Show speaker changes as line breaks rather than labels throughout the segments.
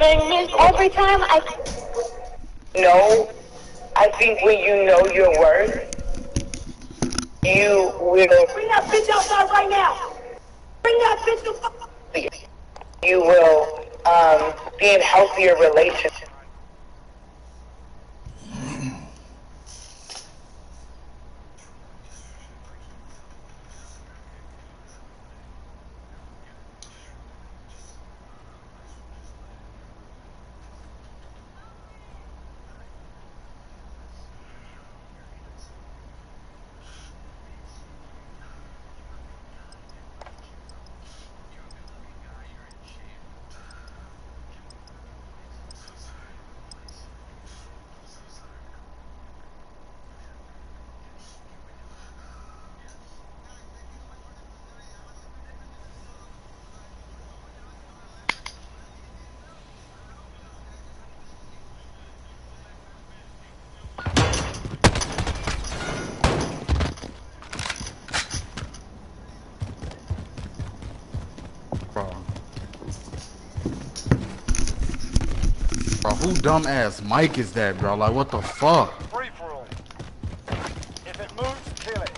Every time I... No, I think when you know your worth, you will... Bring that bitch outside right now! Bring that bitch to... You will be in healthier relationships.
Bro, who dumbass mic is that, bro? Like, what the fuck?
Free for all. If it moves, kill it.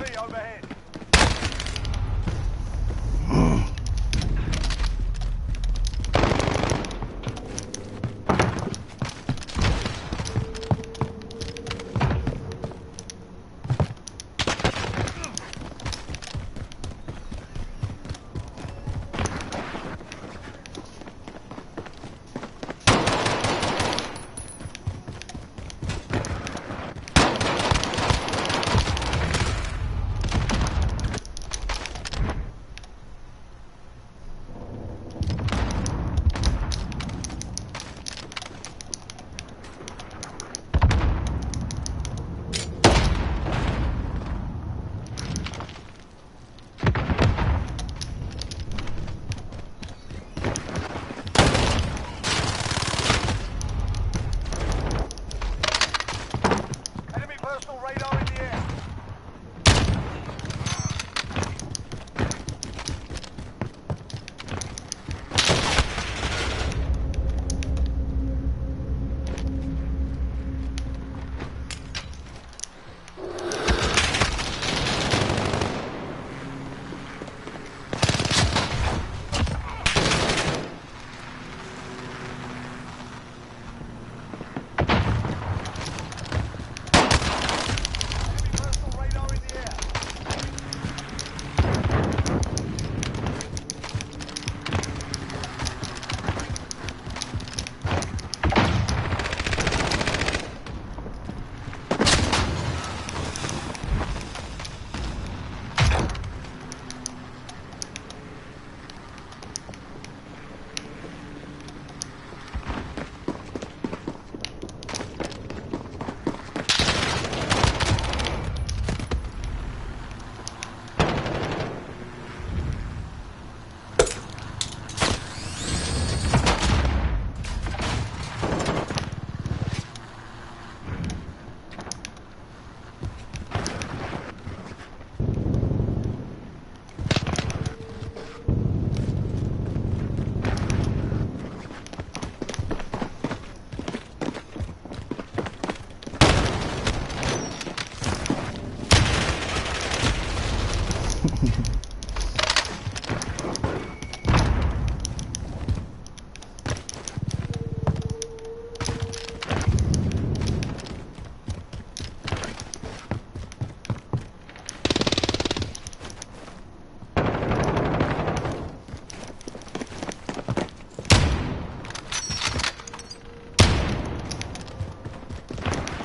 UAV overhead. Enemy personal radar in the air. Personal radar in the air.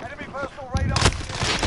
Enemy personal radar in the air.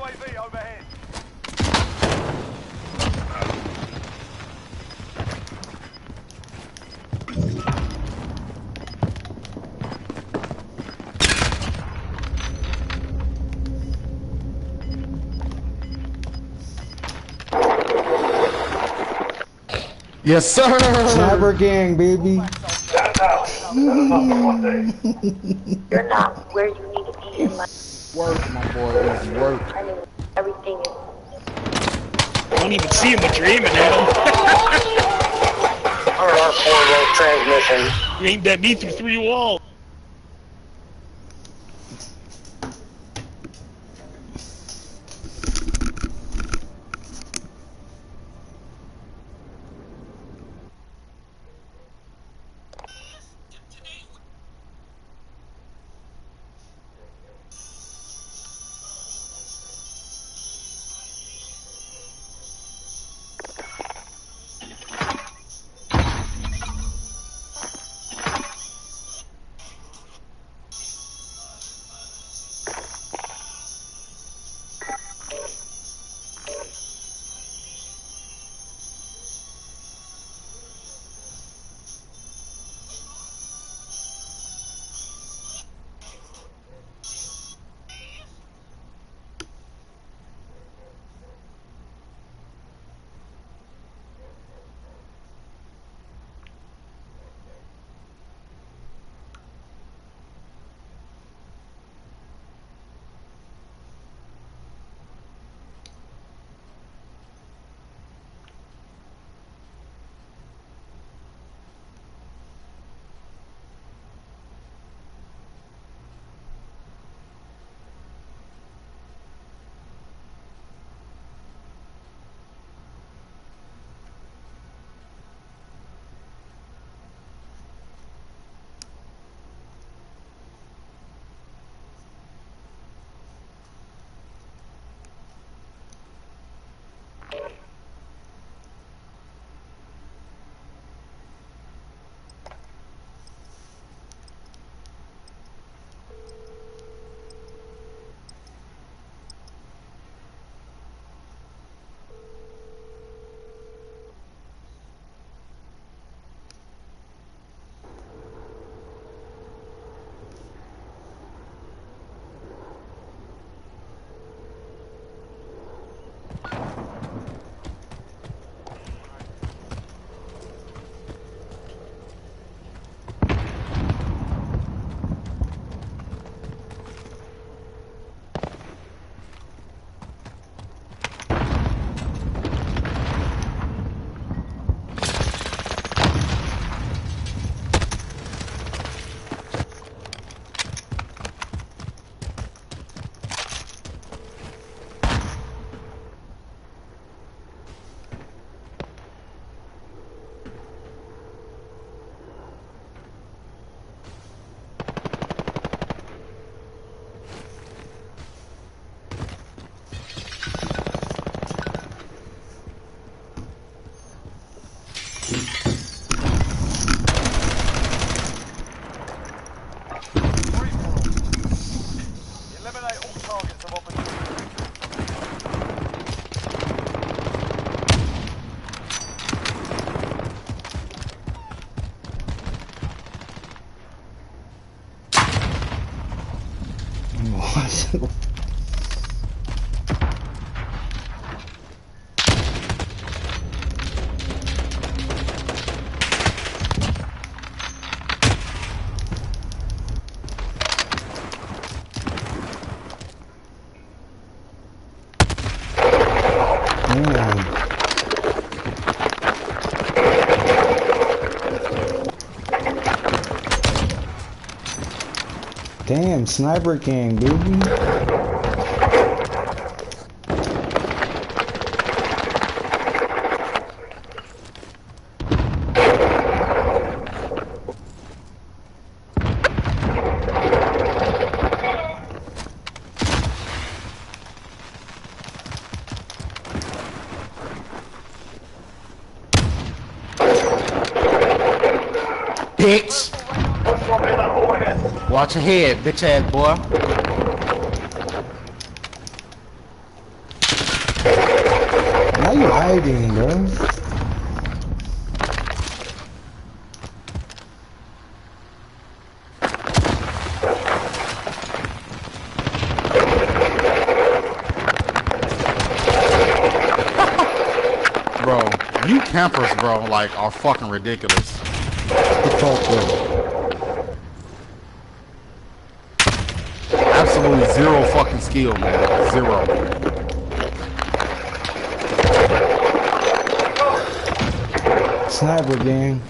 UAV overhead.
Yes, sir.
Sniper gang, baby.
You're not where you need to be in life.
Work, my boy. Easy work.
I mean, everything is.
I don't even see him, but you're aiming at him.
R4 transmission.
You aimed at me through 3 walls.
Eliminate all targets of opportunity.
Damn, sniper gang, baby.
Bitch. Watch your head, bitch ass boy.
you hiding, bro?
Bro, you campers, bro, like, are fucking ridiculous.
Good talk, bro.
Absolutely zero fucking skill, man. Zero.
Sniper gang.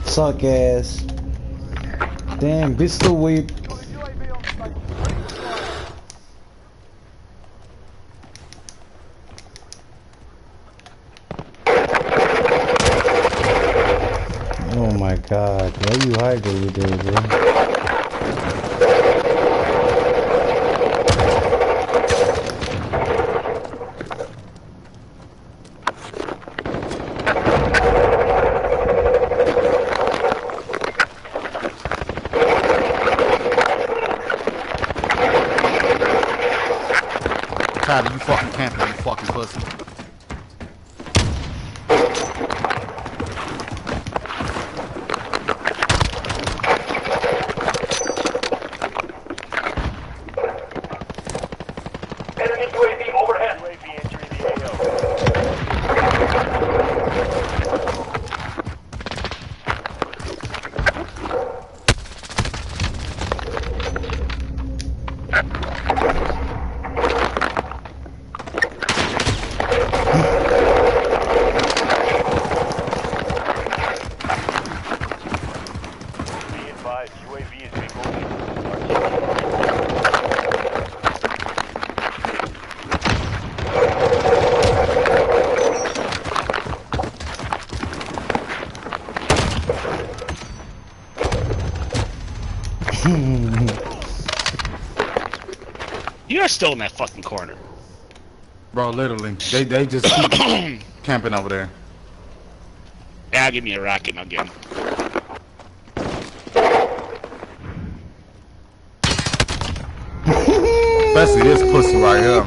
Suck ass. Damn, pistol whip.
UAV on station. Ready to fire.
Oh my god, why you hide over there, bro?
Tired of you fucking camping, you fucking pussy.
Enemy UAV overhead.
UAV entering the AO. Be advised, UAV is being
You're still in that fucking corner.
Bro, literally. They just keep camping over there.
Yeah, give me a rocket and I'll get him.
Especially this pussy right here.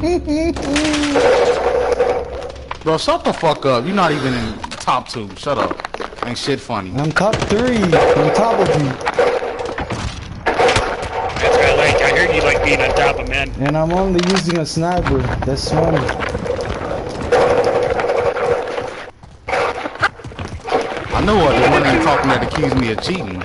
Bro, shut the fuck up. You're not even in top 2. Shut up. Ain't shit funny.
I'm top 3 on top of you.
That's what I like. I heard you like being on top of men.
And I'm only using a sniper. That's funny.
I know what the one ain't talking that accused me of cheating.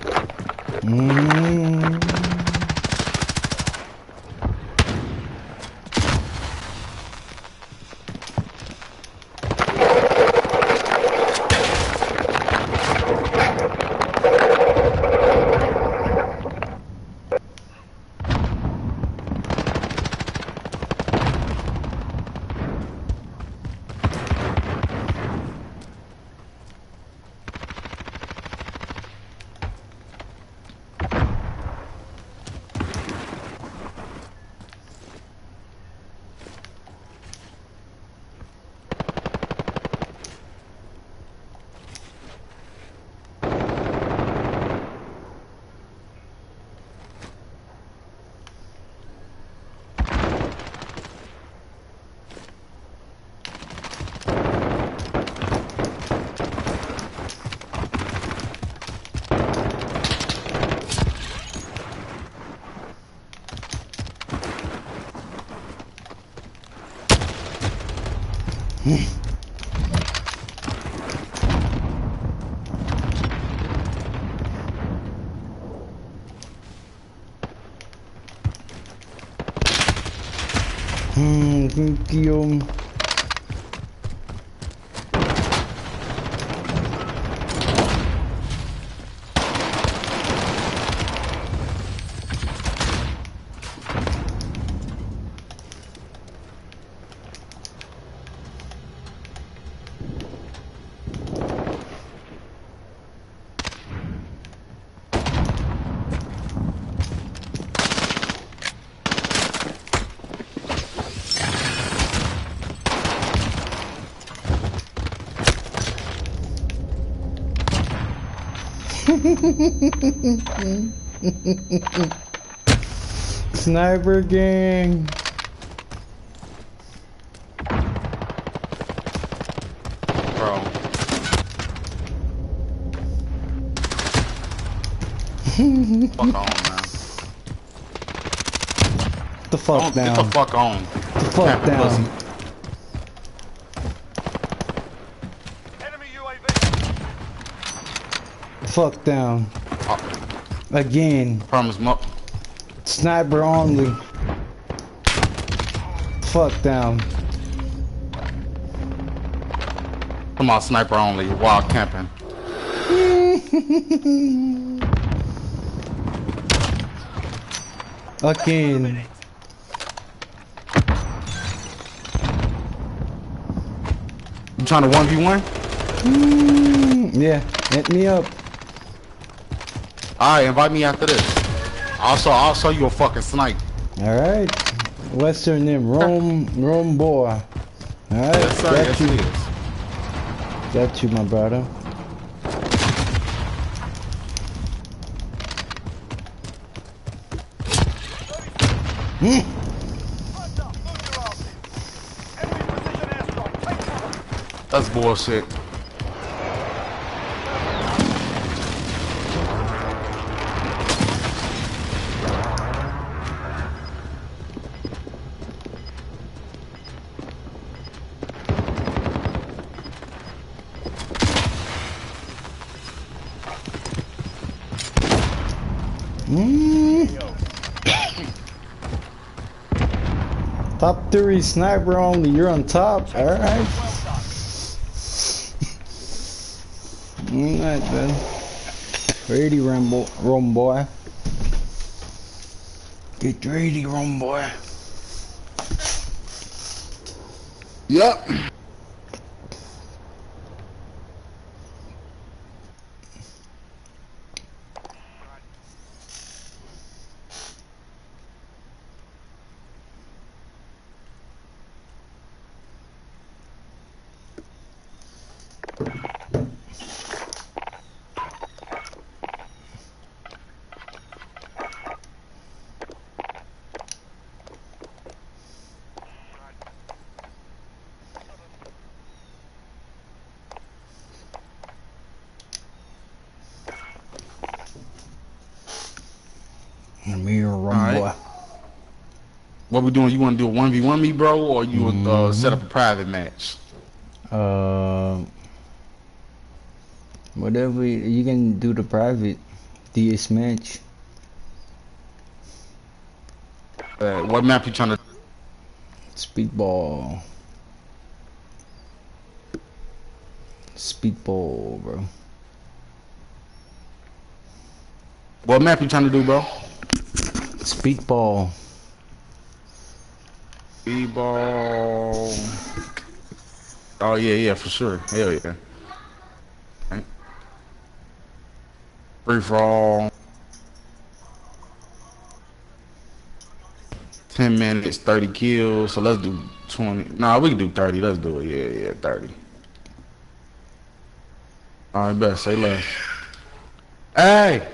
Thank you. Sniper gang.
Bro. Fuck on, man.
The fuck down.
Get the fuck on.
The fuck down.
Pussy.
Enemy UAV.
Fuck down. Again.
Promise,
Sniper only. Fuck down.
Come on, sniper only. Wild camping.
Again.
You trying to 1v1?
Yeah, hit me up.
Alright, invite me after this. I'll show you a fucking snipe.
Alright. What's your name? Rome boy. Alright,
Yes, sir.
got
Yes,
you.
it is.
Got you, my brother.
That's bullshit.
Top 3 sniper only. You're on top. Alright. Alright then. Ready, Rome boy. Get ready, Rome boy.
Yep.
Me or Rome boy.
What we doing? You want to do a 1v1 me, bro, or you would set up a private match?
Whatever you can do the private DS match.
What map you trying to?
Speedball. Speedball, bro.
What map you trying to do, bro?
Speedball.
Speedball. Oh yeah, for sure. Hell yeah. Right. Free for all. 10 minutes, 30 kills. So let's do 20. Nah, we can do 30. Let's do it. Yeah, 30. All right, best. Say less. Hey.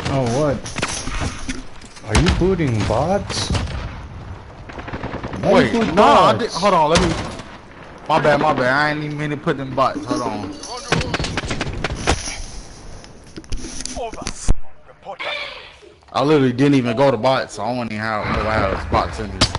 Oh, what? Are you booting bots?
Wait, no, I did, hold on, let me. My bad. I ain't even mean to put them bots. Hold on.
Over. Report back to base.
I literally didn't even go to bots, so I don't even know how it's bots in this.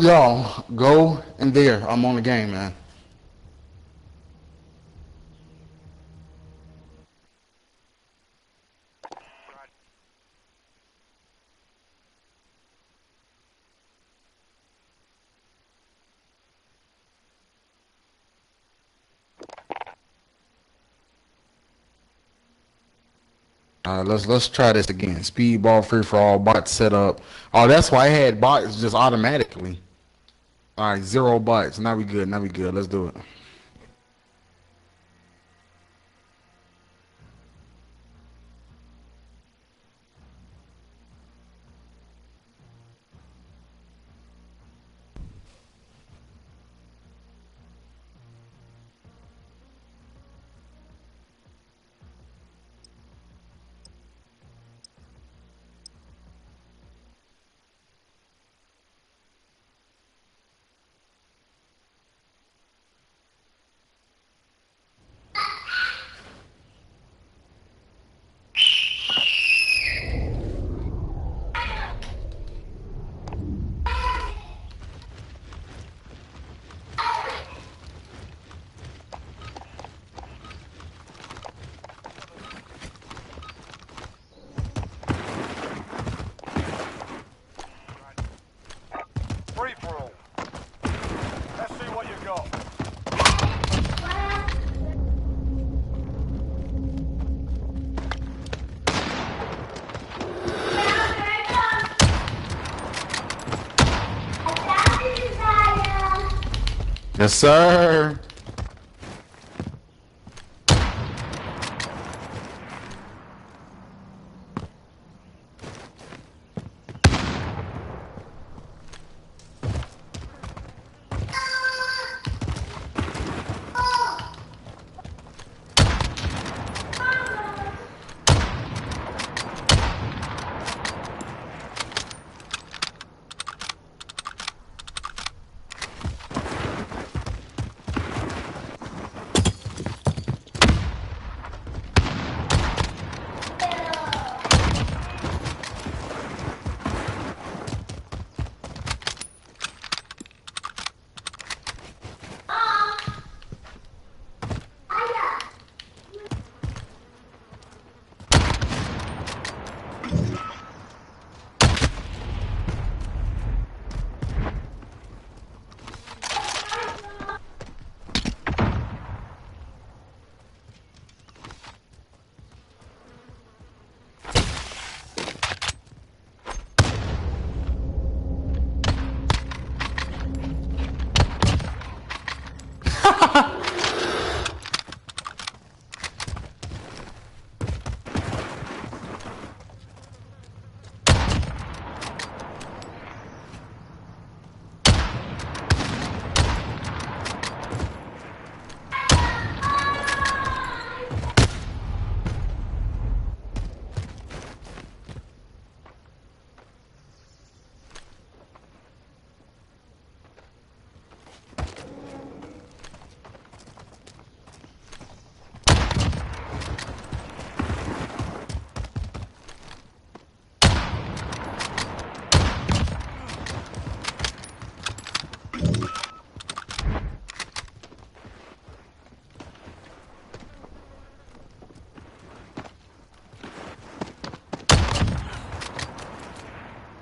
Yo, go in there. I'm on the game, man. Let's try this again. Speedball free for all bots set up. Oh, that's why I had bots just automatically. All right, 0 bots. Now we good. Now we good. Let's do it.
Free for all. Let's see what you got.
Yes, sir.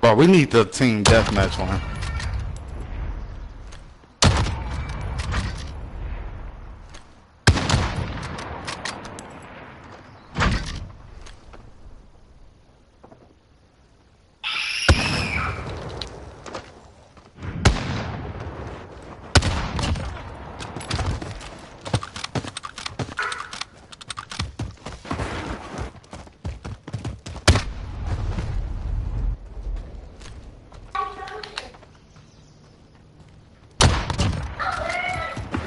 Bro, we need the team deathmatch one.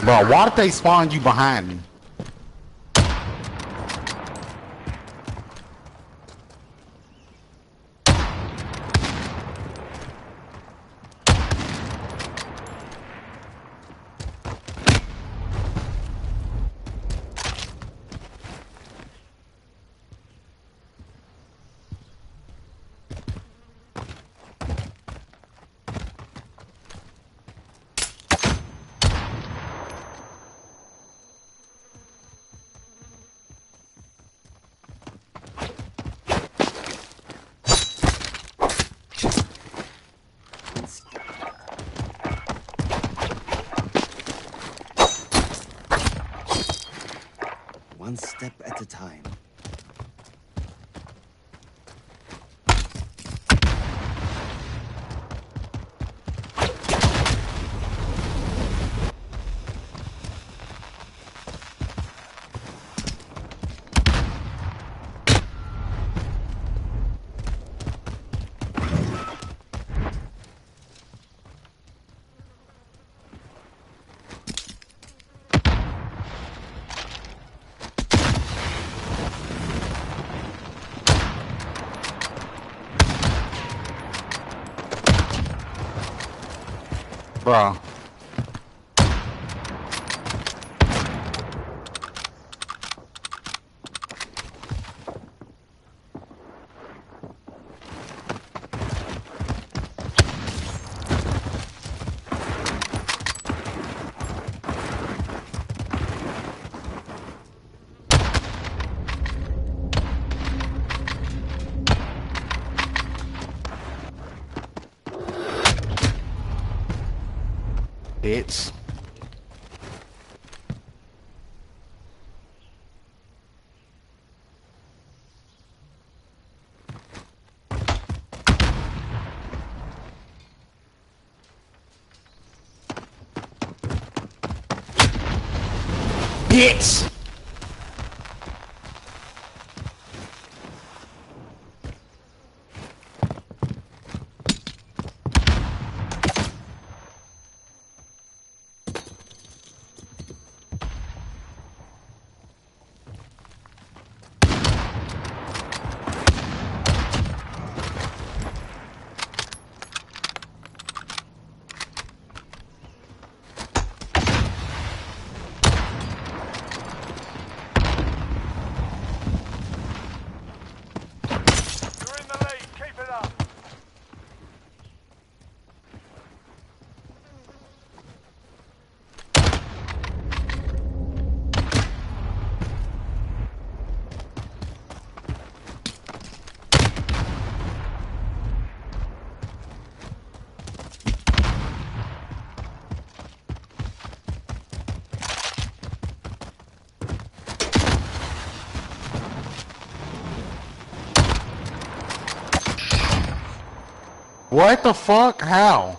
Bro, why did they spawn you behind me? Bro. Bitch. Bitch.
You're in the lead. Keep it up.
What the fuck? How?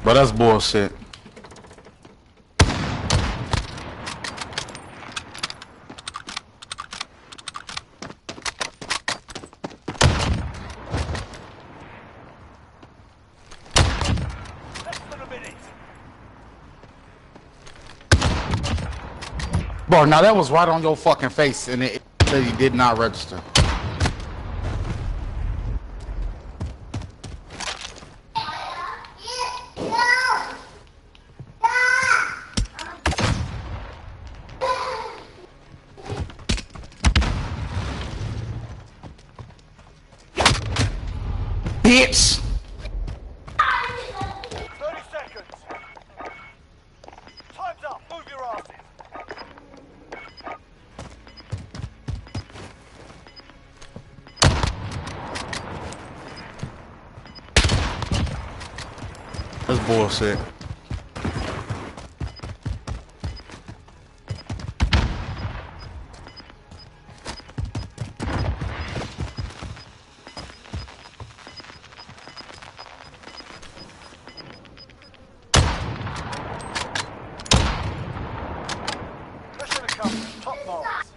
But that's bullshit.
Less than a minute.
Bro, now that was right on your fucking face and it said you did not register. Bitch!
30 seconds. Time's up. Move your asses.
bullshit.
Mission accomplished. Top marks.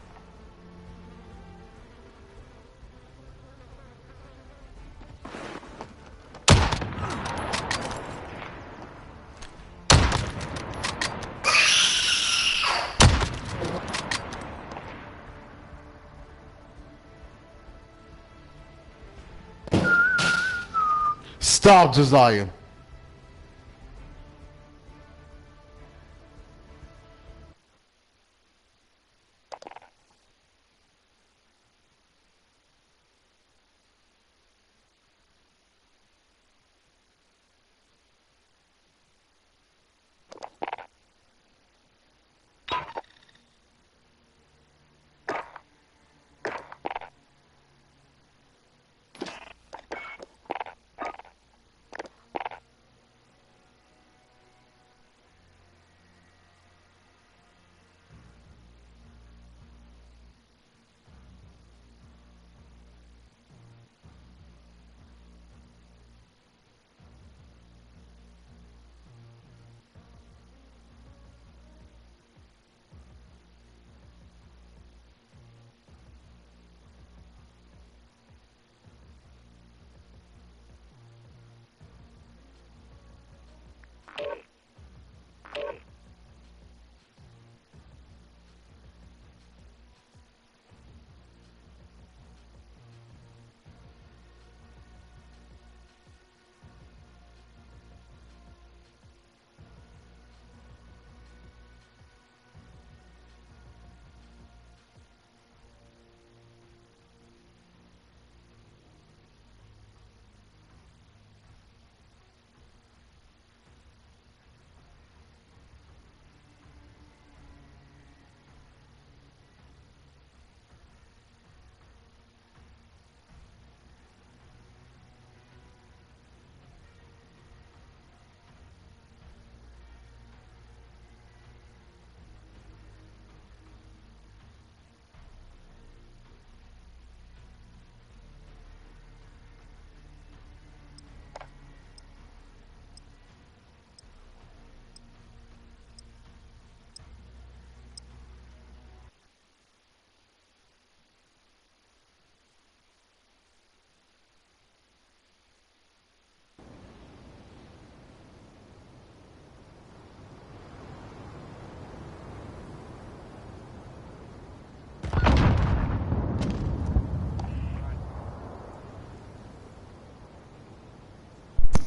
Stop, Josiah.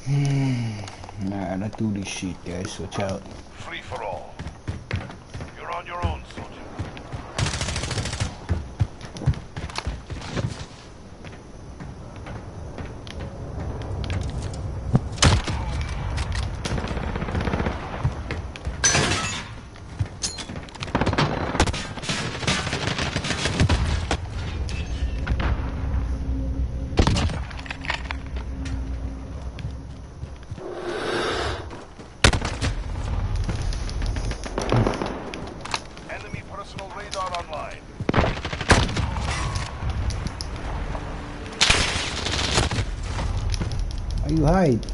Alright, let's do this shit, guys. Watch out.
Free for all. You're on your own, soldier. Enemy personal radar online.
How you hide?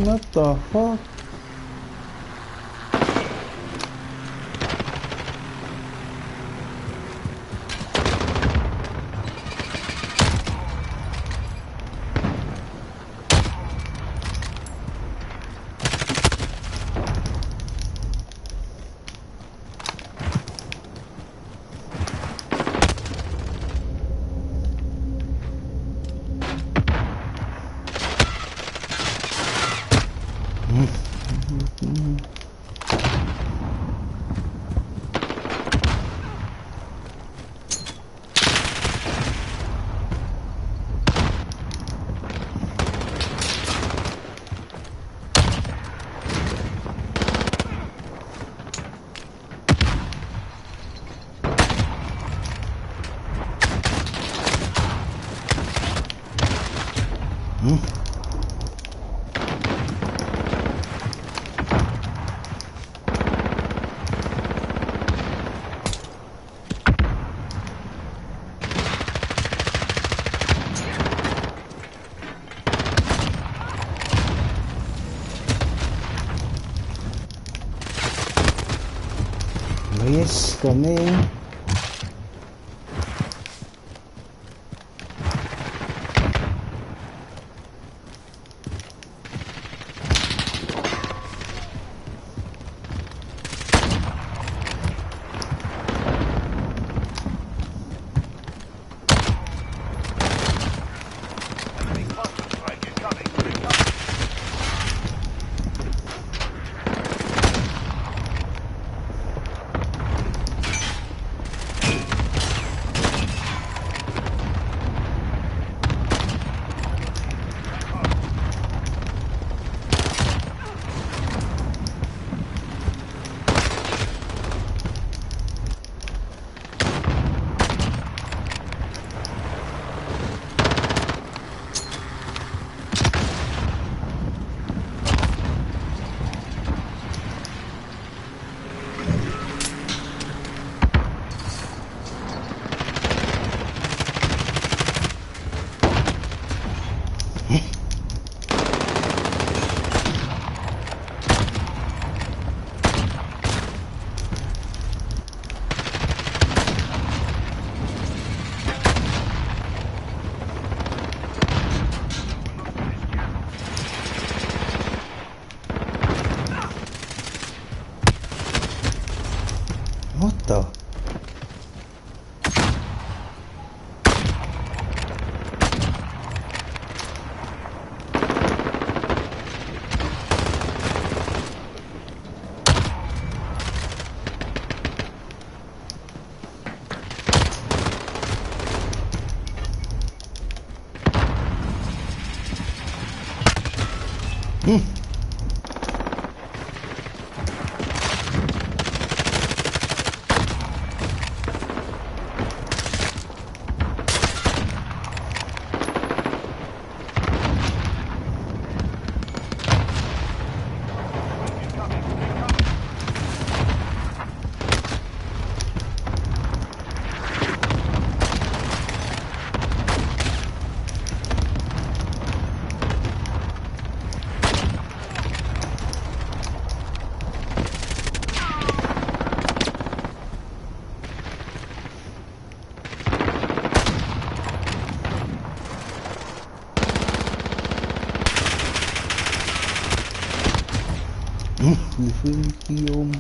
What the fuck? Mm-hmm. Yes, kami.
Enemy cluster strike incoming. Incoming.
What the? Lithium.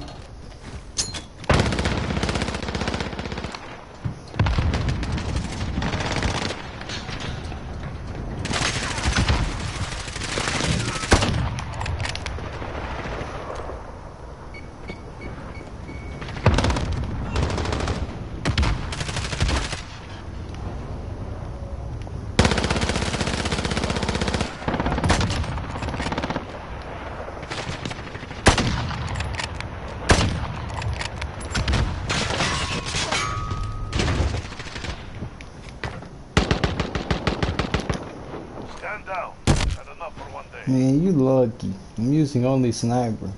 Stand down. Had enough for one day.
Man, you lucky. I'm using only sniper.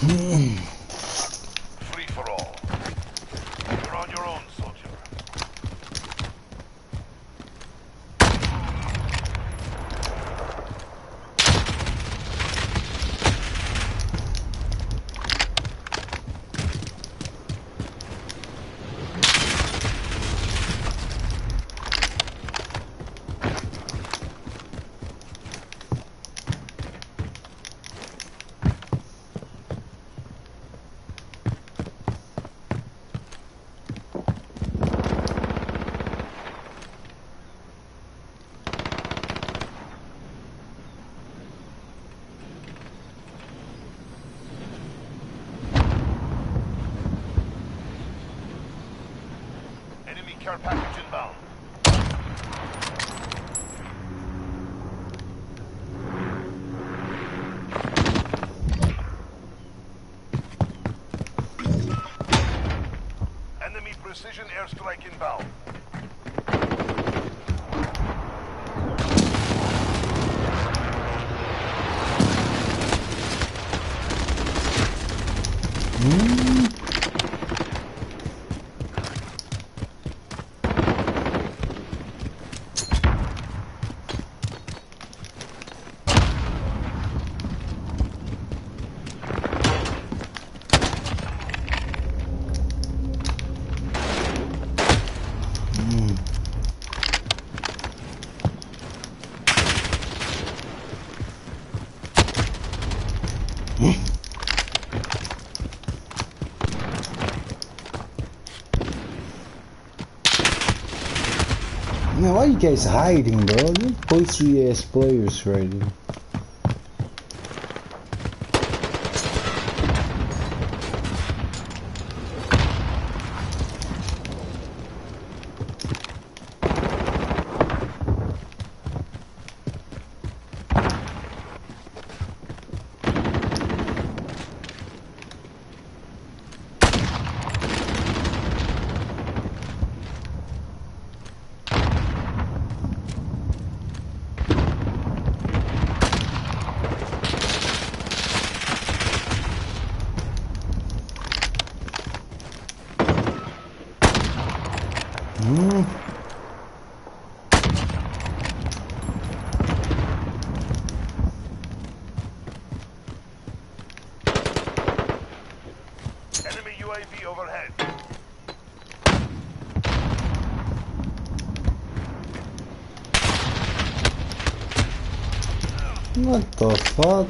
Free for all. You're on your own, soldier. Enemy care package inbound. Enemy precision airstrike inbound.
Man, why are you guys hiding, bro? You're pussy ass players right here.
Enemy UAV overhead.
What the fuck?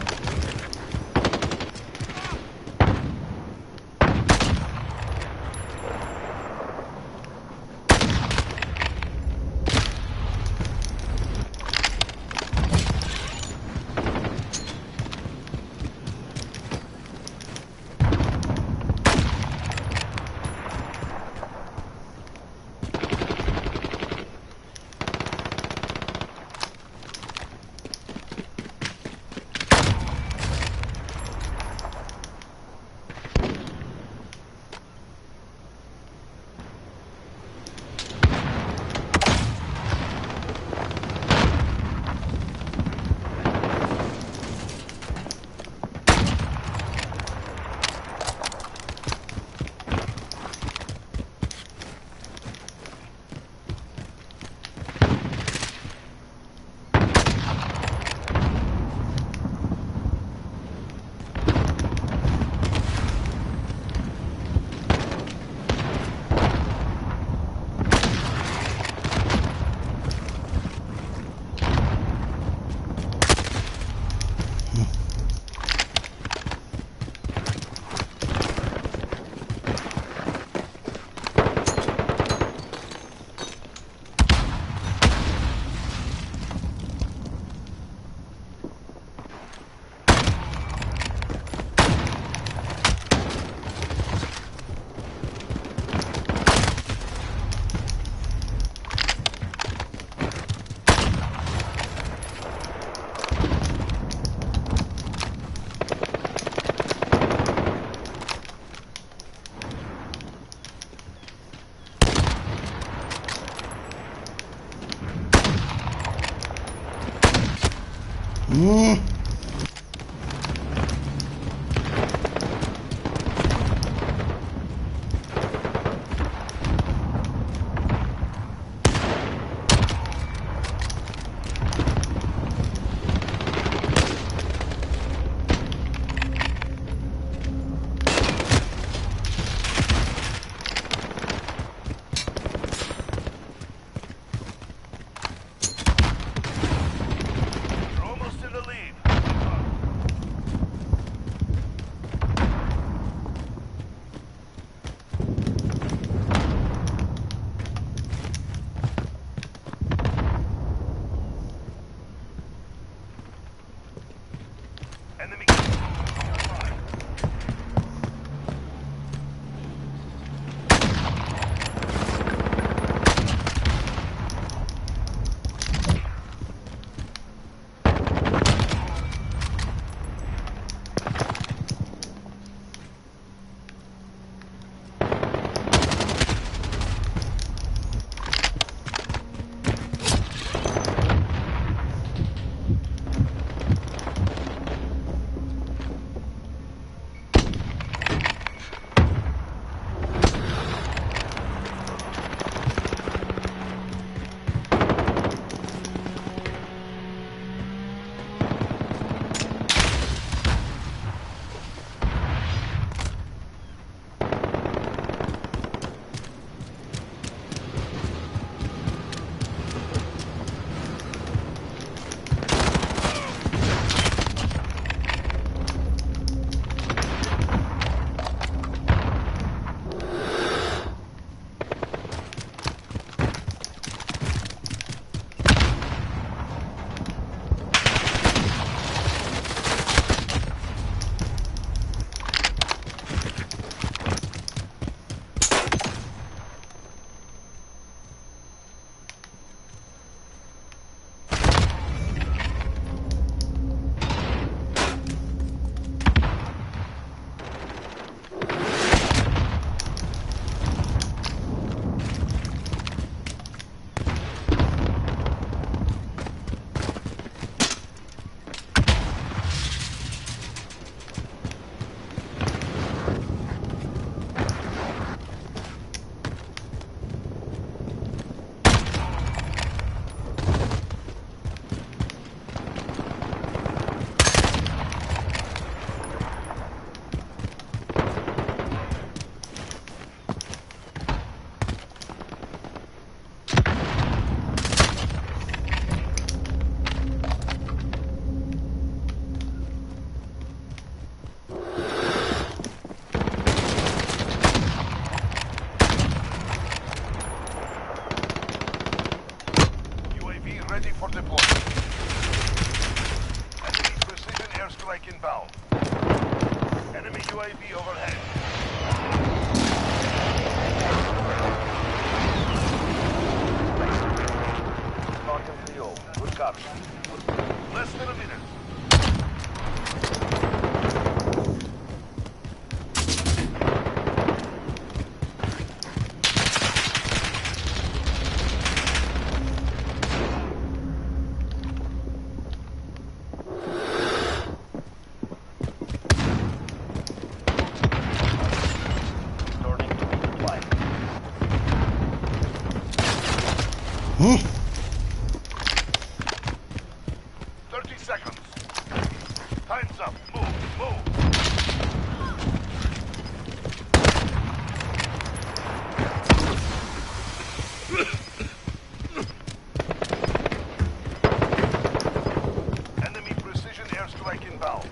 Airstrike inbound. Enemy UAV overhead. Talking to you. Good copy. Less than a minute. Starting to resupply. 30 seconds. Time's up. Move, move. Enemy precision airstrike inbound.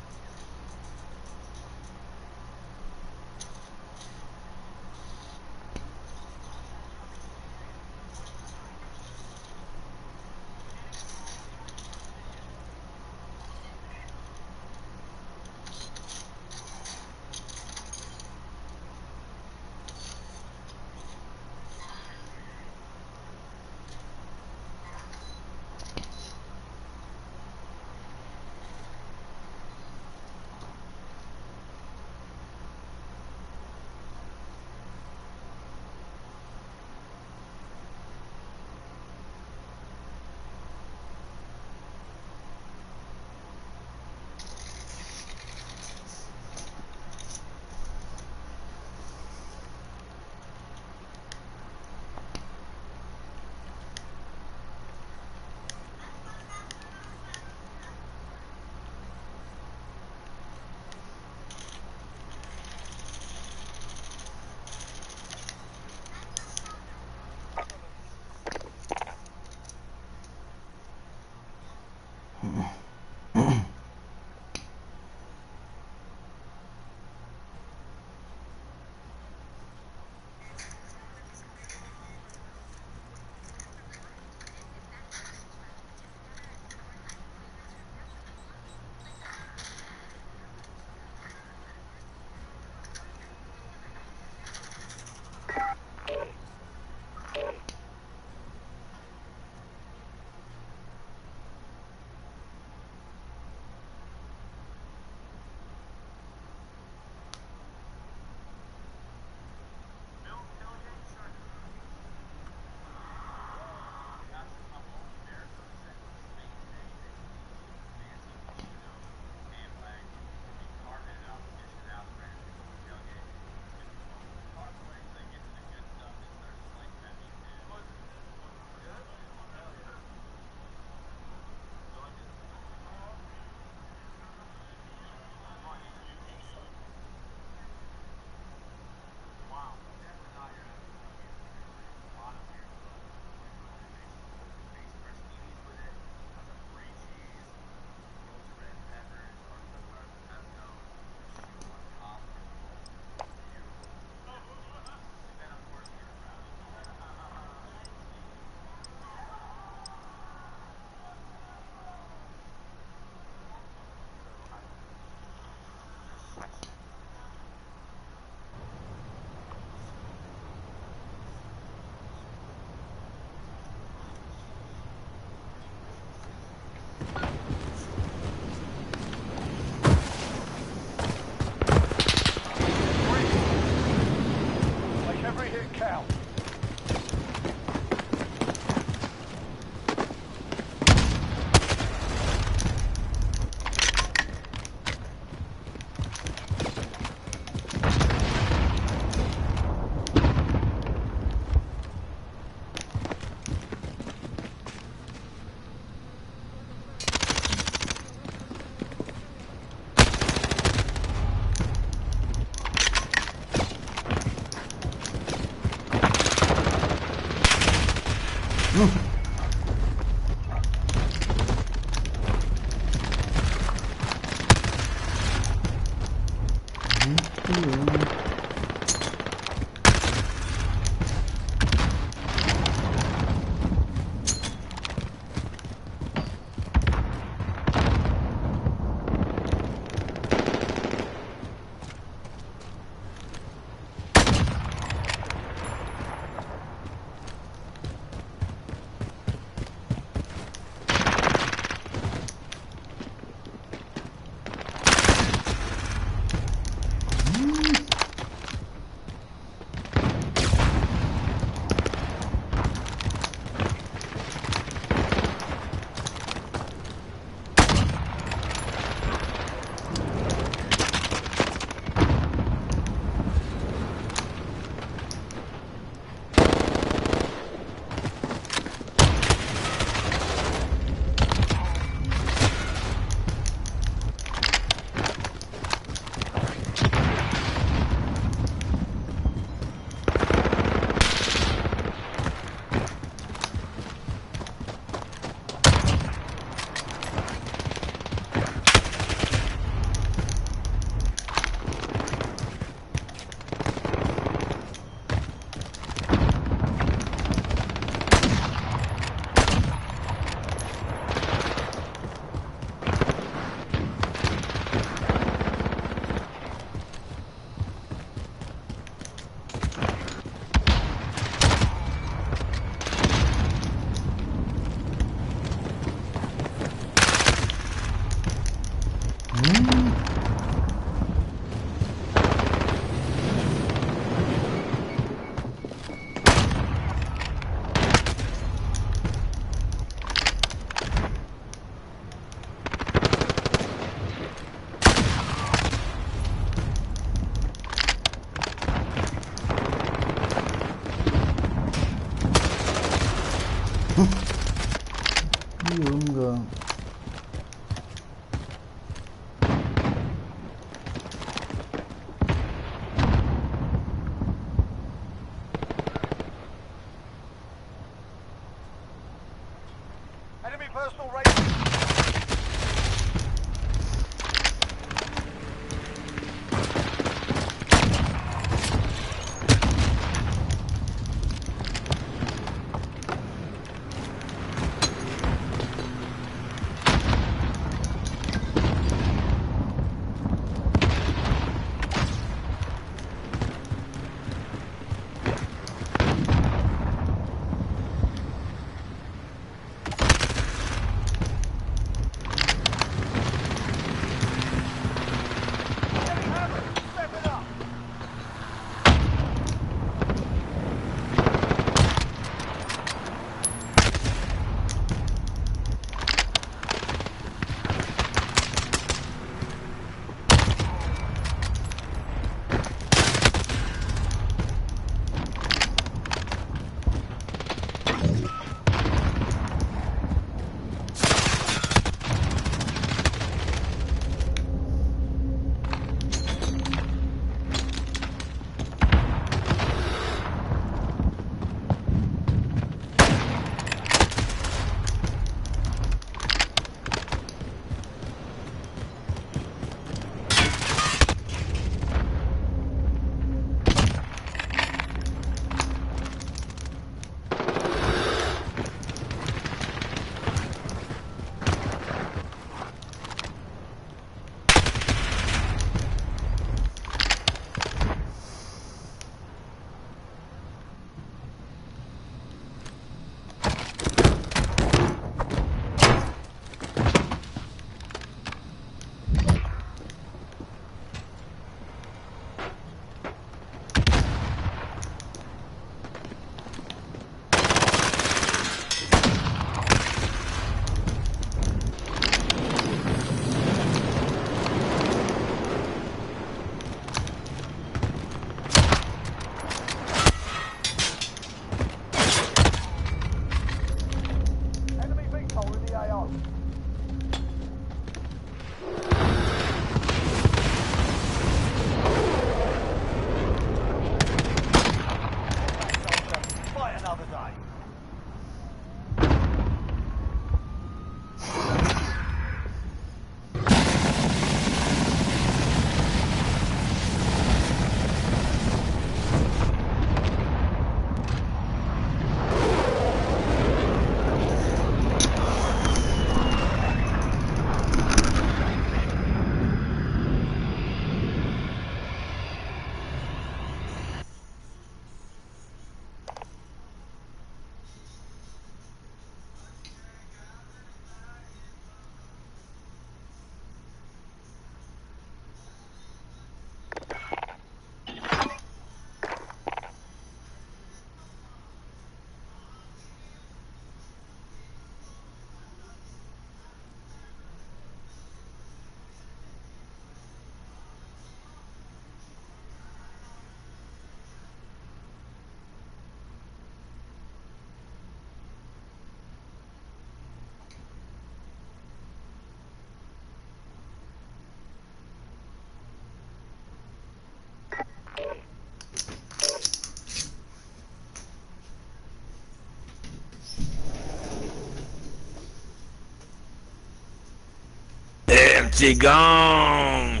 Empty gong.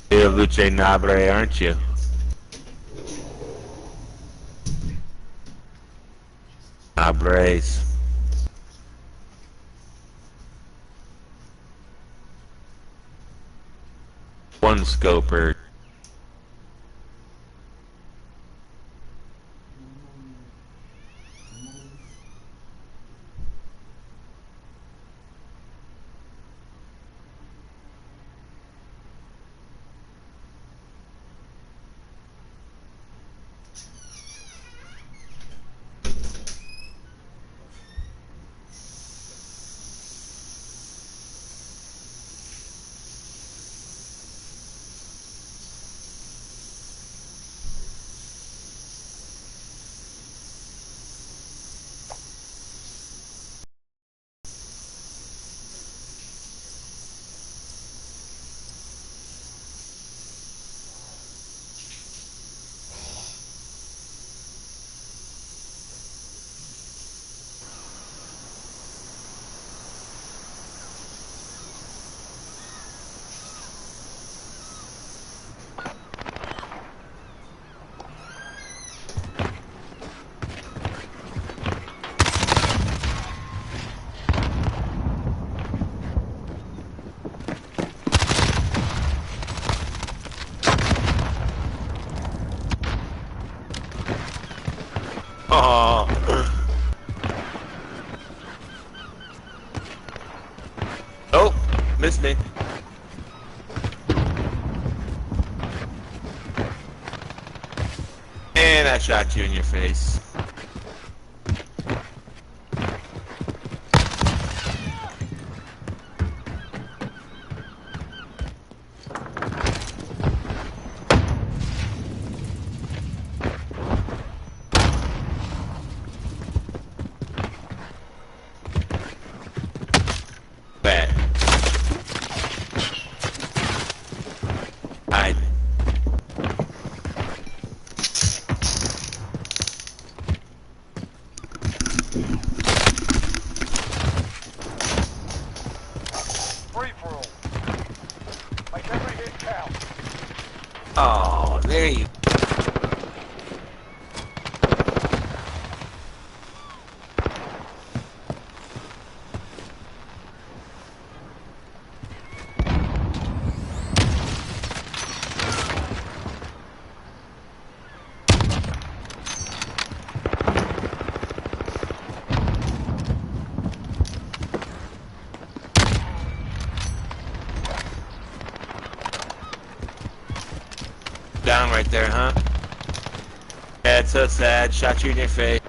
You're Luce Nabre, aren't you? Nabres. One scoper. Oh. Oh, missed me. And I shot you in your face. Bad. Hide.
Free for all. Make every hit count.
Oh, there you. Down right there, huh? Yeah, it's so sad. Shot you in your face.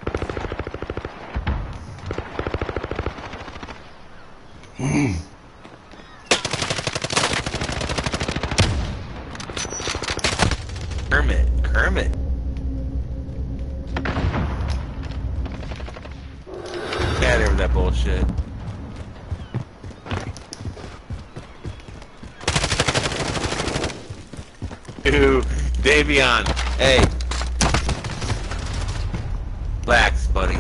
Kermit. Get out of here with that bullshit. Ooh, Davion. Hey. Relax, buddy.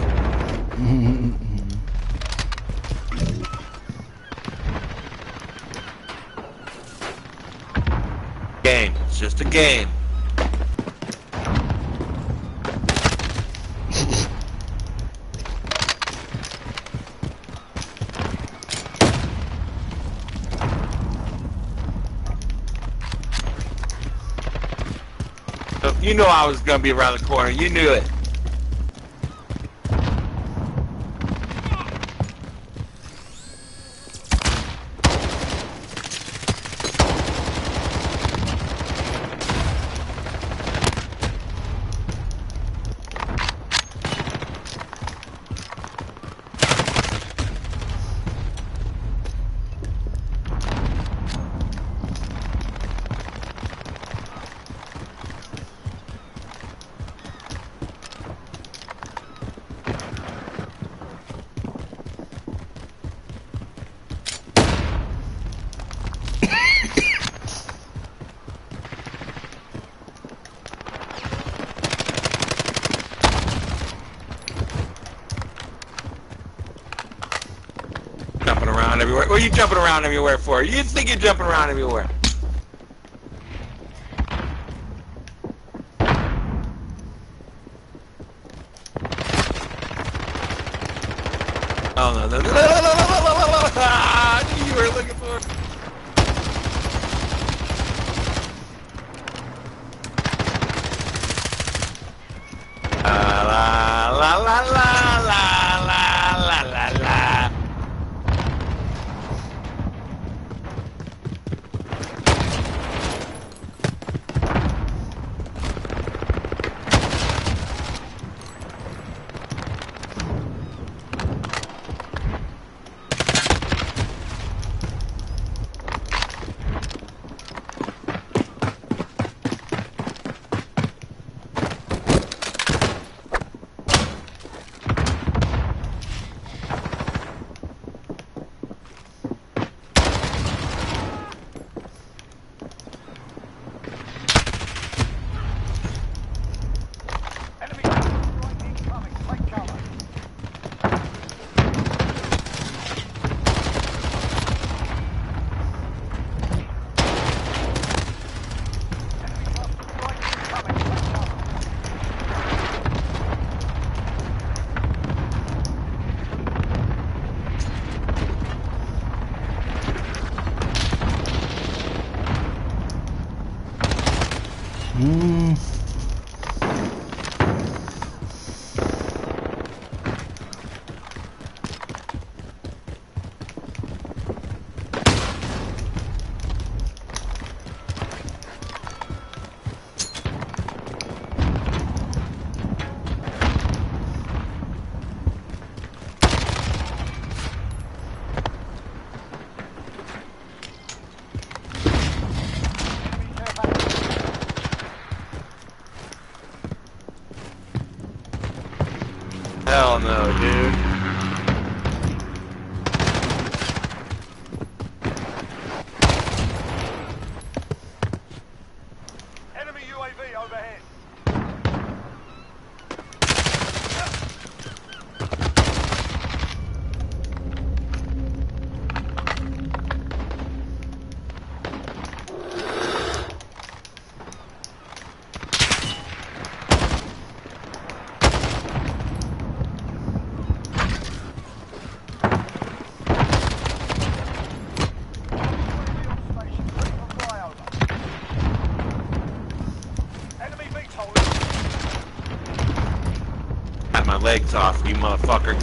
Game. It's just a game. You know I was gonna be around the corner. You knew it. around everywhere. What are you jumping around everywhere for? You think you're jumping around everywhere? Oh no, no, no, no, no, no, no, no, no, no. I knew you were looking for. La la la la la la la la la. Hell no, dude.
Enemy UAV overhead.
Got my legs off, you motherfucker.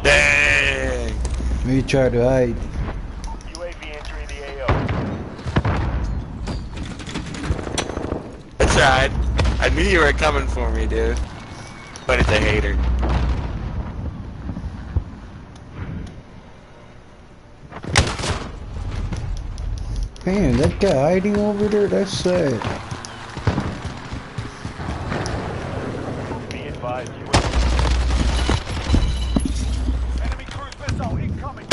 Dang!
We try to hide.
UAV entering the AO.
I tried. I knew you were coming for me, dude. But it's a hater.
Man, that guy hiding over there, that's sad.
Be advised, UAV. Enemy cruise missile incoming.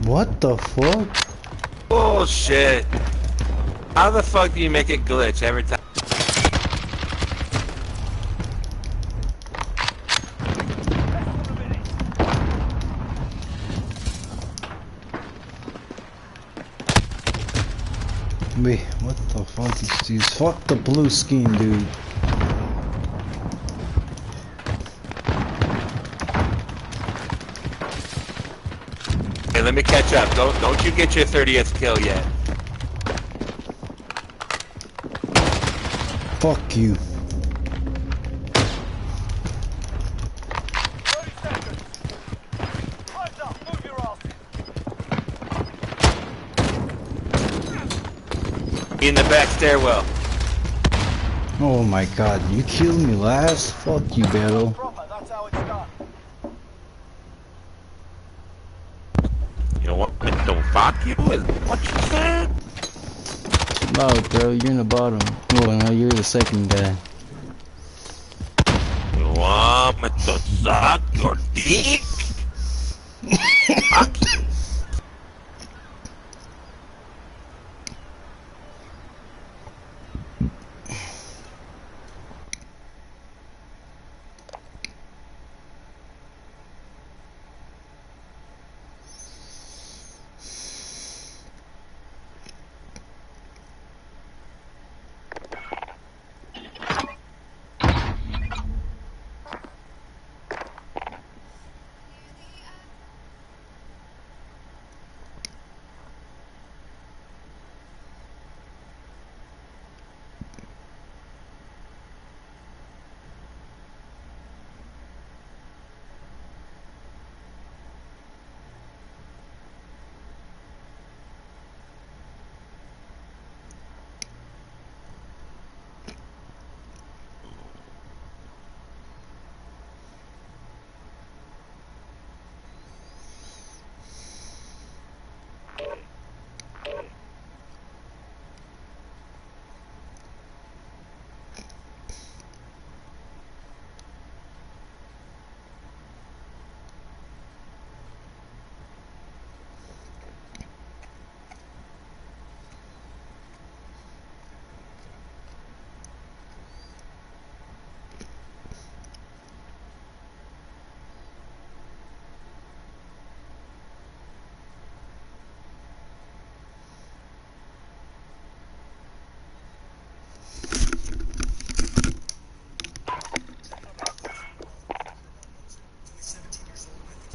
What the fuck?
Bullshit. How the fuck do you make it glitch every time?
Wait, what the fuck is these? Fuck the blue skin, dude.
Hey, let me catch up. Don't you get your 30th kill yet.
Fuck you.
30 seconds. Time's up. Move your ass.
In the back stairwell.
Oh my god, you killed me last? Fuck you, Battle.
Proper. That's how it's done.
You know what? Don't fuck you. What you said?
No, bro, you're in the bottom. Oh, no, you're the second guy.
You want me to suck your dick? Fuck